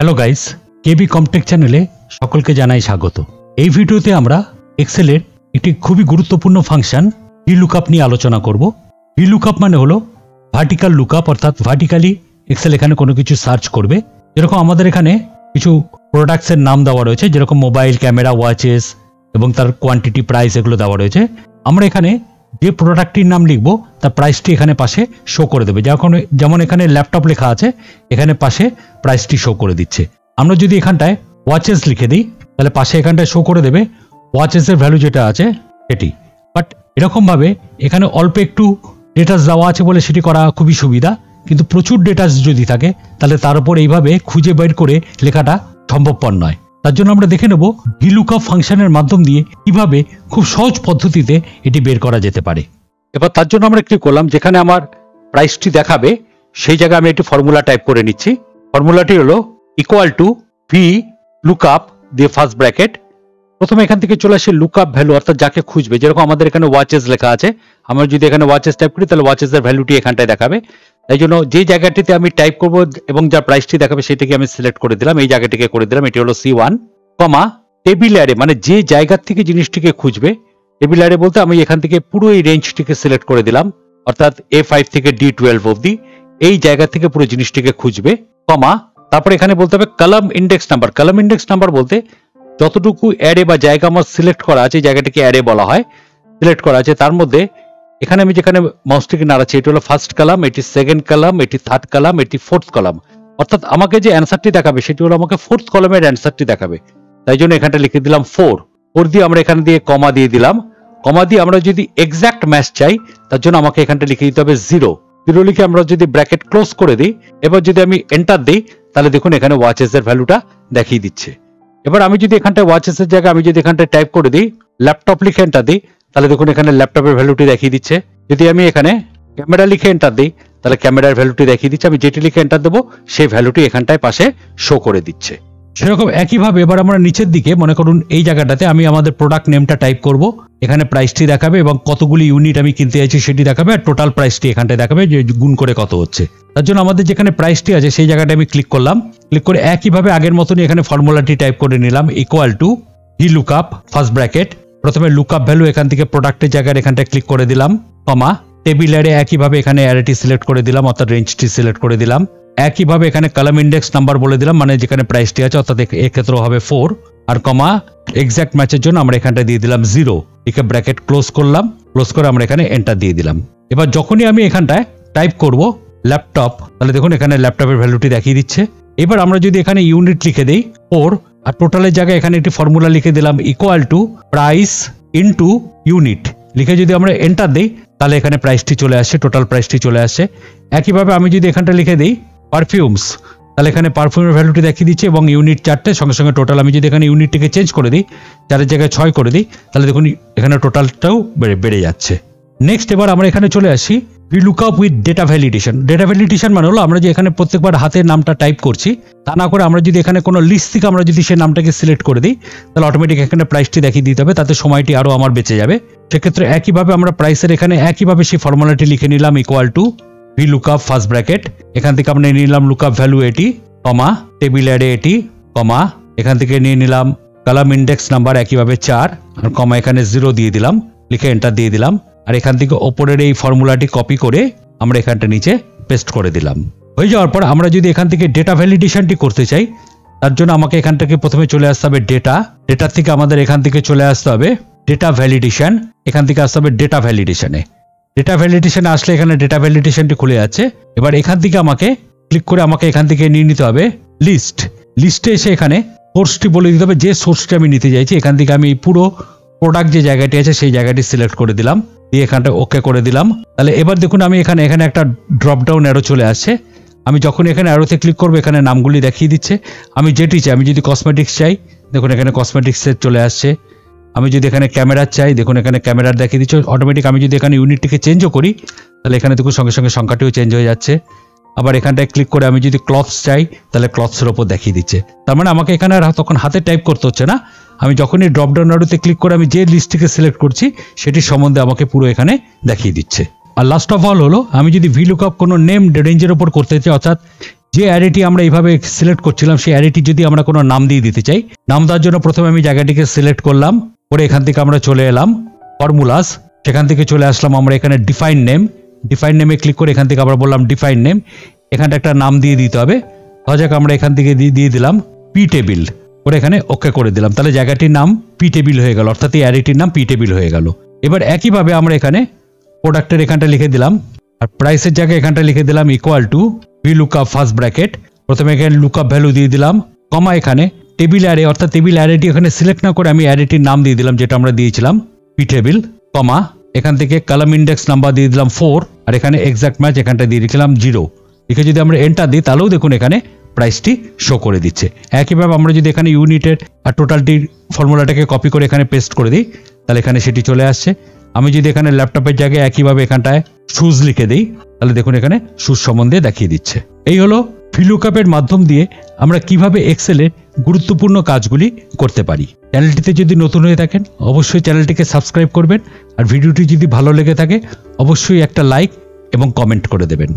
Hello guys, কেবি কমটেক চ্যানেলে সকলকে জানাই স্বাগত। এই ভিডিওতে আমরা এক্সেলের একটি খুবই গুরুত্বপূর্ণ ফাংশন ভিলুকআপ নিয়ে আলোচনা করব। ভিলুকআপ মানে হলো ভার্টিক্যাল লুকআপ, অর্থাৎ ভার্টিক্যালি এক্সেল এখানে কোনো কিছু সার্চ করবে। যেরকম আমাদের এখানে কিছু প্রোডাক্টসের নাম দেওয়া রয়েছে, যেরকম মোবাইল, ক্যামেরা, ওয়াচেস এবং তার কোয়ান্টিটি, প্রাইস এগুলো দেওয়া রয়েছে। আমরা এখানে যে প্রোডাক্টটির নাম লিখবো তার প্রাইসটি এখানে পাশে শো করে দেবে। যেমন এখানে ল্যাপটপ লেখা আছে, এখানে পাশে প্রাইসটি শো করে দিচ্ছে। আমরা যদি এখানটায় ওয়াচেস লিখে দিই তাহলে পাশে এখানটায় শো করে দেবে ওয়াচেসের ভ্যালু যেটা আছে সেটি। বাট এরকমভাবে এখানে অল্প একটু ডেটাস দেওয়া আছে বলে সেটি করা খুবই সুবিধা, কিন্তু প্রচুর ডেটাস যদি থাকে তাহলে তার উপর এইভাবে খুঁজে বের করে লেখাটা সম্ভবপর নয়। তার জন্য আমরা দেখে নেব ভিলুকআপ ফাংশনের মাধ্যম দিয়ে কিভাবে খুব সহজ পদ্ধতিতে এটি বের করা যেতে পারে। এবার তার জন্য আমরা ক্লিক করলাম, যেখানে আমার প্রাইসটি দেখাবে সেই জায়গায় আমি একটি ফর্মুলা টাইপ করে নিচ্ছি। ফর্মুলাটি হলো ইকুয়াল টু ভি লুকআপ দিয়ে ফার্স্ট ব্র্যাকেট। প্রথমে এখান থেকে চলে আসে লুকআপ ভ্যালু, অর্থাৎ যাকে খুঁজবে। যেরকম আমাদের এখানে ওয়াচেস লেখা আছে, আমরা যদি এখানে ওয়াচেস টাইপ করি তাহলে ওয়াচেসের ভ্যালুটি এখানটায় দেখাবে। তাই জন্য যে জায়গাটিতে আমি টাইপ করব এবং যার প্রাইসটি দেখাবে সেটাকে আমি সিলেক্ট করে দিলাম, এই জায়গাটিকে করে দিলাম। এটি হলো C1, কমা টেবিল অ্যারে, মানে যে জায়গা থেকে জিনিসটিকে খুঁজবে। টেবিল অ্যারে বলতে আমি এখান থেকে পুরো এই রেঞ্জটিকে সিলেক্ট করে দিলাম, অর্থাৎ A5 থেকে D12 অবধি এই জায়গা থেকে পুরো জিনিসটিকে খুঁজবে, কমা তারপর এখানে বলতে হবে column index number. Column index number বলতে যতটুকু অ্যারে বা জায়গা আমার সিলেক্ট করা আছে, জায়গাটিকে অ্যারে বলা হয়, সিলেক্ট করা আছে, তার মধ্যে এখানে আমি যেখানে মাউসটিকে নাড়াচ্ছি এটি হলো ফার্স্ট কলাম, এটি সেকেন্ড কলাম, এটি থার্ড কলাম, এটি ফোর্থ কলাম। অর্থাৎ আমাকে যে অ্যান্সারটি দেখাবে সেটি হলো আমাকে ফোর্থ কলামের অ্যান্সারটি দেখাবে। তাই জন্য এখানটা লিখে দিলাম 4 দিয়ে আমরা এখানে দিয়ে কমা দিয়ে দিলাম। কমা দিয়ে আমরা যদি এক্সাক্ট ম্যাচ চাই তার জন্য আমাকে এখানটা লিখে দিতে হবে 0 লিখে আমরা যদি ব্র্যাকেট ক্লোজ করে দিই, এবার যদি আমি এন্টার দিই তাহলে দেখুন এখানে ওয়াচেসের ভ্যালুটা দেখিয়ে দিচ্ছে। এবার আমি যদি এখানটায় ওয়াচেসের জায়গায় আমি যদি এখানটায় টাইপ করে দিই ল্যাপটপ লিখে এন্টার দিই তাহলে দেখুন এখানে ল্যাপটপের ভ্যালুটি দেখিয়ে দিচ্ছে। যদি আমি এখানে ক্যামেরা লিখে এন্টার দিই তাহলে ক্যামেরার ভ্যালুটি দেখিয়ে দিচ্ছে। আমি যেটি লিখে এন্টার দেবো সেই ভ্যালুটি এখানটায় পাশে শো করে দিচ্ছে। সেরকম একইভাবে এবার আমরা নিচের দিকে মনে করুন এই জায়গাটাতে আমি আমাদের প্রোডাক্ট নেমটা টাইপ করব, এখানে প্রাইসটি দেখাবে এবং কতগুলি ইউনিট আমি কিনতে চাইছি সেটি দেখাবে, আর টোটাল প্রাইসটি এখানটায় দেখাবে যে গুণ করে কত হচ্ছে। তার জন্য আমাদের যেখানে প্রাইসটি আছে সেই জায়গাটা আমি ক্লিক করলাম, ক্লিক করে একইভাবে আগের মতনই এখানে ফর্মুলাটি টাইপ করে নিলাম, equal to V lookup first bracket. প্রথমে লুকআপ ভ্যালু এখান থেকে প্রোডাক্টের জায়গায় এখানটায় ক্লিক করে দিলাম, কমা টেবিল অ্যারে একইভাবে এখানে অ্যারেটি সিলেক্ট করে দিলাম, অর্থাৎ রেঞ্জটি সিলেক্ট করে দিলাম। একইভাবে এখানে কলাম ইন্ডেক্স নাম্বার বলে দিলাম, মানে যেখানে প্রাইসটি আছে, অর্থাৎ এক্ষেত্রে হবে 4, আর কমা এক্সাক্ট ম্যাচের জন্য আমরা এখানটা দিয়ে দিলাম 0 লিখে ব্র্যাকেট ক্লোজ করলাম। ক্লোজ করে আমরা এখানে এন্টার দিয়ে দিলাম। এবার যখনই আমি এখানটায় টাইপ করব ল্যাপটপ তাহলে দেখুন এখানে ল্যাপটপের ভ্যালুটি দেখিয়ে দিচ্ছে। এবার আমরা যদি এখানে ইউনিট লিখে দিই 4, আর টোটালের জায়গায় এখানে একটি ফর্মুলা লিখে দিলাম equal to price into unit লিখে যদি আমরা এন্টার দিই তাহলে এখানে প্রাইসটি চলে আসছে, টোটাল প্রাইসটি চলে আসছে। একইভাবে আমি যদি এখানটা লিখে দিই পারফিউমস তাহলে এখানে পারফিউমের ভ্যালুটি দেখিয়ে দিচ্ছে এবং ইউনিট 4টে, সঙ্গে সঙ্গে টোটাল আমি যদি এখানে ইউনিটটিকে চেঞ্জ করে দিই 4-এর জায়গায় 6 করে দিই তাহলে দেখুন এখানে টোটালটাও বেড়ে যাচ্ছে। নেক্সট এবার আমরা এখানে চলে আসি VLOOKUP with data validation. Data validation মানে হলো আমরা যে এখানে প্রত্যেকবার হাতের নামটা টাইপ করছি তা না করে আমরা যদি এখানে কোনো লিস্ট থেকে আমরা যদি সেই নামটাকে সিলেক্ট করে দিই তাহলে অটোমেটিক এখানে প্রাইসটি দেখিয়ে দিতে হবে, তাতে সময়টি আরও আমার বেঁচে যাবে। সেক্ষেত্রে একইভাবে আমরা প্রাইসের এখানে একইভাবে সেই ফর্মুলাটি লিখে নিলাম equal to V lookup first bracket. এখান থেকে আমরা নিয়ে নিলাম লুকআপ ভ্যালু এটি, কমা টেবিল অ্যারে এটি, কমা এখান থেকে নিয়ে নিলাম কলাম ইন্ডেক্স নাম্বার একইভাবে 4, আর কমা এখানে 0 দিয়ে দিলাম, লিখে এন্টার দিয়ে দিলাম। আর এখান থেকে ওপরের এই ফর্মুলাটি কপি করে আমরা এখানটা নিচে পেস্ট করে দিলাম। হয়ে যাওয়ার পর আমরা যদি এখান থেকে ডেটা ভ্যালিডেশনটি করতে চাই তার জন্য আমাকে এখান থেকে প্রথমে চলে আসতে হবে ডেটার থেকে আমাদের এখান থেকে চলে আসতে হবে ডেটা ভ্যালিডেশন, এখান থেকে আসতে হবে ডেটা ভ্যালিডেশনে। ডেটা ভ্যালিডেশনে আসলে এখানে ডেটা ভ্যালিডেশনটি খুলে যাচ্ছে। এবার এখান থেকে আমাকে ক্লিক করে আমাকে এখান থেকে নিয়ে নিতে হবে লিস্টে এসে এখানে সোর্সটি বলে দিতে হবে, যে সোর্সটি আমি নিতে চাইছি। এখান থেকে আমি পুরো প্রোডাক্ট যে জায়গাটি আছে সেই জায়গাটি সিলেক্ট করে দিলাম, দিয়ে এখানটা ওকে করে দিলাম। তাহলে এবার দেখুন আমি এখানে একটা ড্রপ ডাউন অ্যারো চলে আসছে। আমি যখন এখানে অ্যারোতে ক্লিক করবো এখানে নামগুলি দেখিয়ে দিচ্ছে। আমি যেটি চাই, আমি যদি কসমেটিক্স চাই দেখুন এখানে কসমেটিক্সের চলে আসছে। আমি যদি এখানে ক্যামেরার চাই দেখুন এখানে ক্যামেরার দেখিয়ে দিচ্ছে অটোমেটিক। আমি যদি এখানে ইউনিটটিকে চেঞ্জও করি তাহলে এখানে দেখুন সঙ্গে সঙ্গে সংখ্যাটিও চেঞ্জ হয়ে যাচ্ছে। আবার এখানটায় ক্লিক করে আমি যদি ক্লথস চাই তাহলে ক্লথসের ওপর দেখিয়ে দিচ্ছে। তার মানে আমাকে এখানে আর তখন হাতে টাইপ করতে হচ্ছে না, আমি যখনই ড্রপ ডাউন অ্যারোতে ক্লিক করে আমি যে লিস্টটিকে সিলেক্ট করছি সেটির সম্বন্ধে আমাকে পুরো এখানে দেখিয়ে দিচ্ছে। আর লাস্ট অফ অল হলো আমি যদি ভিলুকআপ কোনো নেম রেঞ্জের ওপর করতে চাই, অর্থাৎ যে অ্যারেটি আমরা এইভাবে সিলেক্ট করছিলাম সেই অ্যারেটি যদি আমরা কোনো নাম দিয়ে দিতে চাই, নাম দেওয়ার জন্য প্রথমে আমি জায়গাটিকে সিলেক্ট করলাম, করে এখান থেকে আমরা চলে এলাম ফর্মুলাস, সেখান থেকে চলে আসলাম আমরা এখানে ডিফাইন নেমে ক্লিক করে এখান থেকে আবার বললাম ডিফাইন নেম, এখানটা একটা নাম দিয়ে দিতে হবে। ধরা যাক আমরা এখান থেকে দিয়ে দিলাম পি টেবিল, করে এখানে ওকে করে দিলাম, তাহলে জায়গাটির নাম পি টেবিল হয়ে গেল, অর্থাৎ এই অ্যারেটির নাম পি টেবিল হয়ে গেল। এবার একইভাবে আমরা এখানে প্রোডাক্টের এখানটা লিখে দিলাম, আর প্রাইসের জায়গায় এখানটা লিখে দিলাম equal to V lookup first bracket, প্রথমে এখানে লুকআপ ভ্যালু দিয়ে দিলাম, কমা এখানে টেবিল অ্যারে, অর্থাৎ টেবিল অ্যারেটি এখানে সিলেক্ট না করে আমি অ্যারেটির নাম দিয়ে দিলাম যেটা আমরা দিয়েছিলাম পি টেবিল, কমা এখান থেকে কলাম ইন্ডেক্স নাম্বার দিয়ে দিলাম 4, আর এখানে এক্সাক্ট ম্যাচ এখানটা দিয়ে দিলাম 0। লিখে যদি আমরা এন্টার দিই তাহলেও দেখুন এখানে প্রাইসটি শো করে দিচ্ছে। একইভাবে আমরা যদি এখানে ইউনিটের আর টোটালটির ফর্মুলাটাকে কপি করে এখানে পেস্ট করে দিই তাহলে এখানে সেটি চলে আসছে। আমি যদি এখানে ল্যাপটপের জায়গায় একইভাবে এখানটায় শুজ লিখে দিই তাহলে দেখুন এখানে শুজ সম্বন্ধে দেখিয়ে দিচ্ছে। এই হলো ভিলুকআপের মাধ্যম দিয়ে আমরা কিভাবে এক্সেলের গুরুত্বপূর্ণ কাজগুলি করতে পারি। চ্যানেলটিতে যদি নতুন হয়ে থাকেন অবশ্যই চ্যানেলটিকে সাবস্ক্রাইব করবেন, আর ভিডিওটি যদি ভালো লেগে থাকে অবশ্যই একটা লাইক এবং কমেন্ট করে দেবেন।